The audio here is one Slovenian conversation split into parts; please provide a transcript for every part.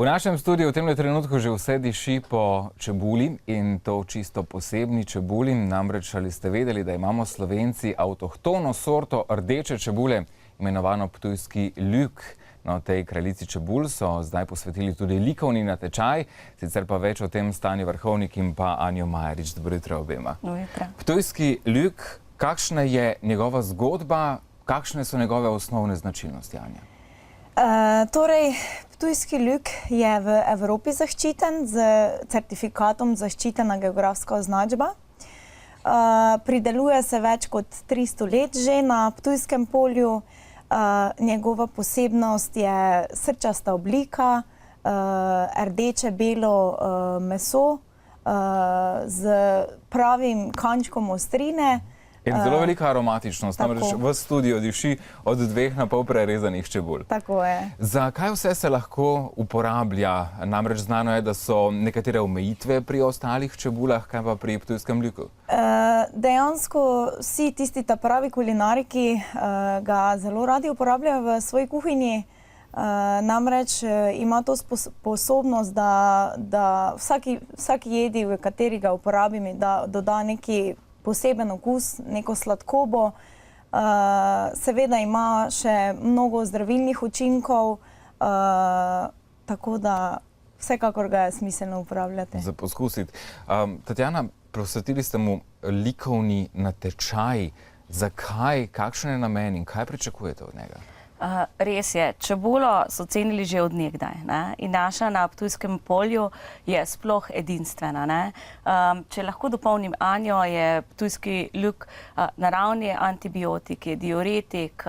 V našem studiu v tem trenutku že vse diši po čebuli in to čisto posebni čebuli. Namreč ali ste vedeli, da imamo Slovenci avtohtono sorto rdeče čebule, imenovano ptujski luk. No, tej kraljici čebul so zdaj posvetili tudi likovni natečaj, sicer pa več o tem Stani Vrhovnik in pa Anjo Majerič. Dobro jutro obema. Ptujski luk, kakšna je njegova zgodba, kakšne so njegove osnovne značilnosti, Anja? Torej, ptujski luk je v Evropi zaščiten z certifikatom zaščitena geografska označba. Prideluje se več kot 300 let že na Ptujskem polju. Njegova posebnost je srčasta oblika, rdeče-belo meso z pravim kančkom ostrine. In zelo velika aromatičnost, namreč v studiu diši od 2 na pol prerezanih čebul. Tako je. Za kaj vse se lahko uporablja? Namreč znano je, da so nekatere omejitve pri ostalih čebulah, kaj pa pri ptujskem luku? Dejansko vsi tisti pravi kulinariki ga zelo radi uporabljajo v svoji kuhinji. Namreč ima to sposobnost, da vsaki jedi, v kateri ga uporabim, da doda neki poseben okus, neko sladkobo. Seveda ima še mnogo zdravilnih učinkov, tako da vsekakor ga je smiselno uporabljati. Za poskusiti. Tatjana, posvetili ste mu likovni natečaj. Zakaj, kakšen je namen in kaj pričakujete od njega? Res je, čebulo so cenili že od nekdaj, in naša na Ptujskem polju je sploh edinstvena. Če lahko dopolnim Anjo, je ptujski luk naravni antibiotik, je diuretik.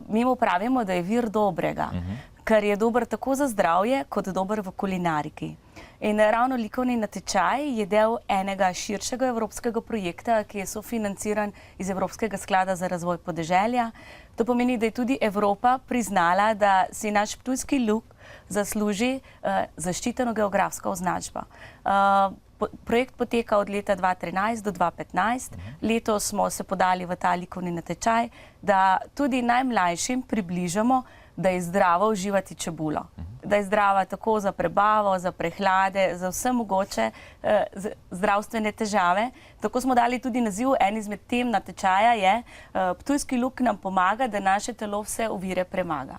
Mi mu pravimo, da je vir dobrega, ker je dober tako za zdravje, kot dober v kulinariki. In ravno likovni natečaj je del enega širšega evropskega projekta, ki je sofinanciran iz Evropskega sklada za razvoj podeželja. To pomeni, da je tudi Evropa priznala, da si naš ptujski luk zasluži zaščiteno geografsko označbo. Projekt poteka od leta 2013 do 2015. Letos smo se podali v ta likovni natečaj, da tudi najmlajšim približamo, da je zdravo uživati čebulo. Da je zdrava tako za prebavo, za prehlade, za vse mogoče zdravstvene težave. Tako smo dali tudi naziv, en izmed tem natečaja je Ptujski luk nam pomaga, da naše telo vse ovire premaga.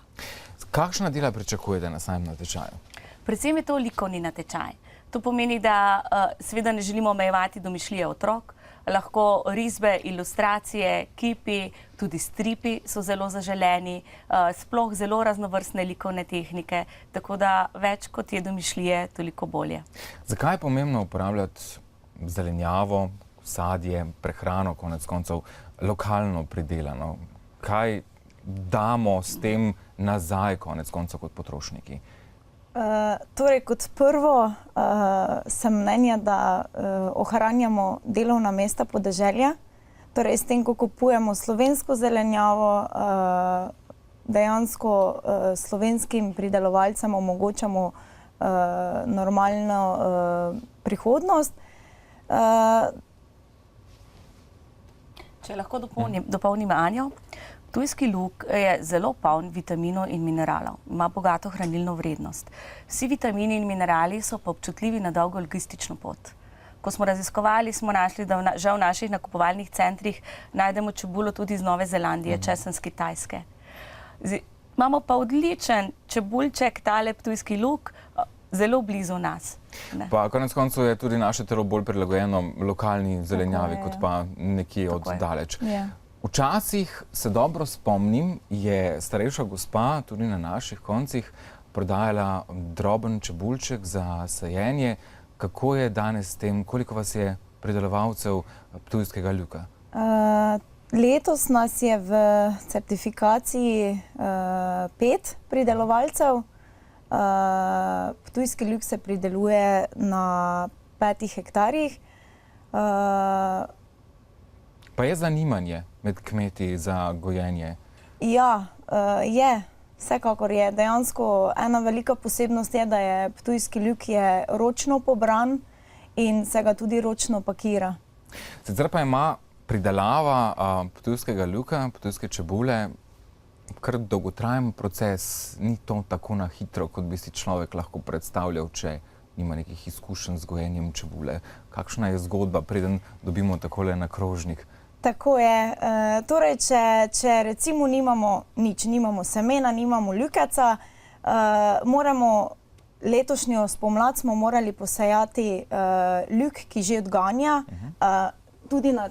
Kakšna dela pričakujete na samem natečaju? Predvsem je to likovni natečaj. To pomeni, da seveda ne želimo omejevati domišljije otrok. Lahko risbe, ilustracije, kipi, tudi stripi so zelo zaželeni, sploh zelo raznovrstne likovne tehnike, tako da več kot je domišljije, toliko bolje. Zakaj je pomembno uporabljati zelenjavo, sadje, prehrano, konec koncev lokalno pridelano? Kaj damo s tem nazaj, konec koncev, kot potrošniki? Torej, kot prvo sem mnenja, da ohranjamo delovna mesta podeželja. Torej, s tem, ko kupujemo slovensko zelenjavo, dejansko slovenskim pridelovalcem omogočamo normalno prihodnost. Če lahko dopolnim Anjo, ptujski luk je zelo poln vitaminov in mineralov, ima bogato hranilno vrednost. Vsi vitamini in minerali so pa občutljivi na dolgo logistično pot. Ko smo raziskovali, smo našli, da žal v naših nakupovalnih centrih najdemo čebulo tudi iz Nove Zelandije, česen s Kitajske. Imamo pa odličen čebulček, tale ptujski luk, zelo blizu nas. Pa konec koncev je tudi naše telo bolj prilagojeno lokalni zelenjavi, kot pa nekje od daleč. Včasih, se dobro spomnim, je starejša gospa tudi na naših koncih prodajala droben čebulček za sajenje. Kako je danes s tem? Koliko vas je pridelovalcev ptujskega luka? Letos nas je v certifikaciji 5 pridelovalcev. Ptujski luk se prideluje na 5 hektarjih. Pa je zanimanje med kmeti za gojenje? Ja, je. Vsekakor je. Dejansko ena velika posebnost je, da je ptujski luk ročno pobran in se ga tudi ročno pakira. Sicer pa ima pridelava ptujskega luka, ptujske čebule kar dolgotrajen proces, ni to tako na hitro, kot bi si človek lahko predstavljal, če nima nekih izkušenj z gojenjem čebule. Kakšna je zgodba, preden dobimo takole na krožnik? Tako je. Torej, če recimo nimamo nič, nimamo semena, nimamo ljukeca, moramo letošnjo spomlad smo morali posejati ljuk, ki že odganja. Tudi na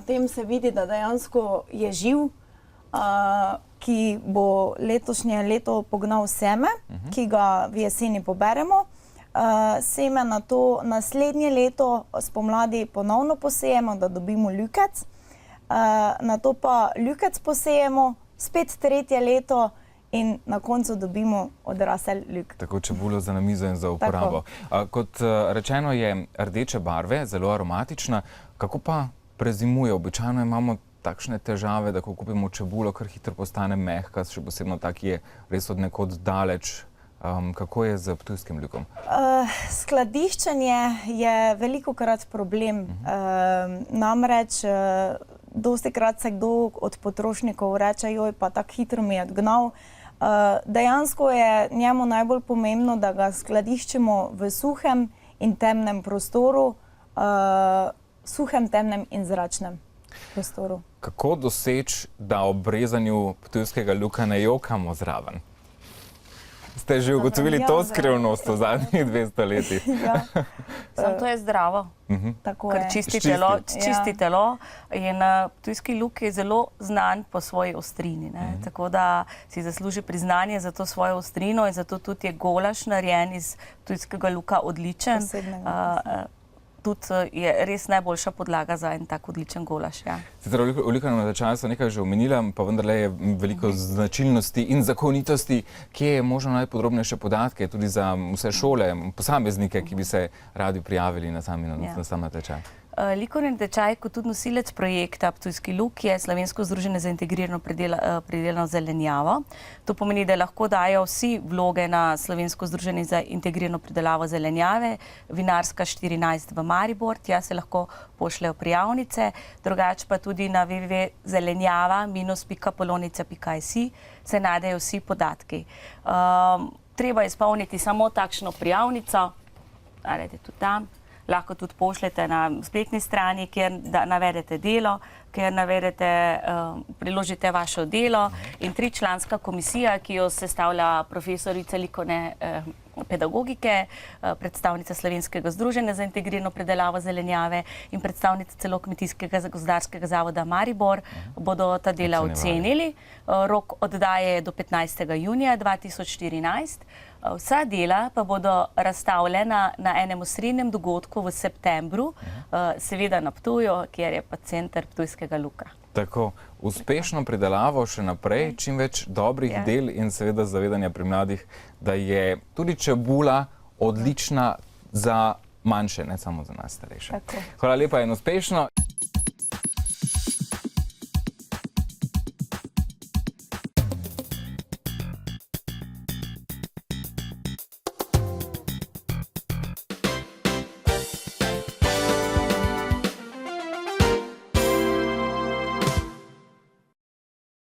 tem se vidi, da dejansko je živ, ki bo letošnje leto pognal seme, ki ga v jeseni poberemo. Seme na to naslednje leto spomladi ponovno posejemo, da dobimo ljukec. Na to pa ljukec posejemo, spet tretje leto in na koncu dobimo odrasel ljuk. Tako čebulo za na mizo in za uporabo. Kot rečeno je rdeče barve, zelo aromatična. Kako pa prezimuje? Običajno imamo takšne težave, da ko kupimo čebulo, kar hitro postane mehka, še posebno ta, ki je res od nekod daleč. Kako je z ptujskim ljukom? Skladiščenje je velikokrat problem. Namreč dostikrat se kdo od potrošnikov reče, joj, pa tako hitro mi je odgnal. Dejansko je njemu najbolj pomembno, da ga skladiščimo v suhem in temnem prostoru, suhem, temnem in zračnem prostoru. Kako doseči, da ob rezanju ptujskega ljuka ne jokamo zraven? Ste že ugotovili to skrivnost v zadnjih 200 letih? Samo to je zdravo, ker čisti telo. In ptujski luk je zelo znan po svoji ostrini, tako da si zasluži priznanje za to svojo ostrino in zato tudi je golaž narejen iz ptujskega luka odličen. Tudi je res najboljša podlaga za en tak odličen golaž. Sicer o ljukanem natečaju so nekaj že omenila, pa vendarle je veliko značilnosti in zakonitosti. Kje je možno najpodrobnejše podatke tudi za vse šole, posameznike, ki bi se radi prijavili na sam natečaj? Likovni natečaj kot tudi nosilec projekta Ptujski luk je Slovensko združenje za integrirano pridelano zelenjavo. To pomeni, da lahko dajo vsi vloge na Slovensko združenje za integrirano pridelavo zelenjave, Vinarska 14 v Maribor, tja se lahko pošljejo prijavnice, drugače pa tudi na www.zelenjava-polonice.si se najdejo vsi podatki. Treba je izpolniti samo takšno prijavnico, naredite tudi tam. Lahko tudi pošljete na spletni strani, kjer navedete delo, kjer priložite vaše delo in 3-članska komisija, ki jo sestavlja profesorica likovne pedagogike, predstavnica Slovenskega združenja za integrirano predelavo zelenjave in predstavnica celo Kmetijskega gozdarskega zavoda Maribor, bodo ta dela ocenili. Rok oddaje je do 15. junija 2014. Vsa dela pa bodo razstavljena na enem osrednjem dogodku v septembru, seveda na Ptuju, kjer je pa center ptujskega luka. Tako, uspešno pridelavo še naprej, čim več dobrih del in seveda zavedanja pri mladih, da je tudi čebula odlična za manjše, ne samo za nas starejše. Hvala lepa in uspešno.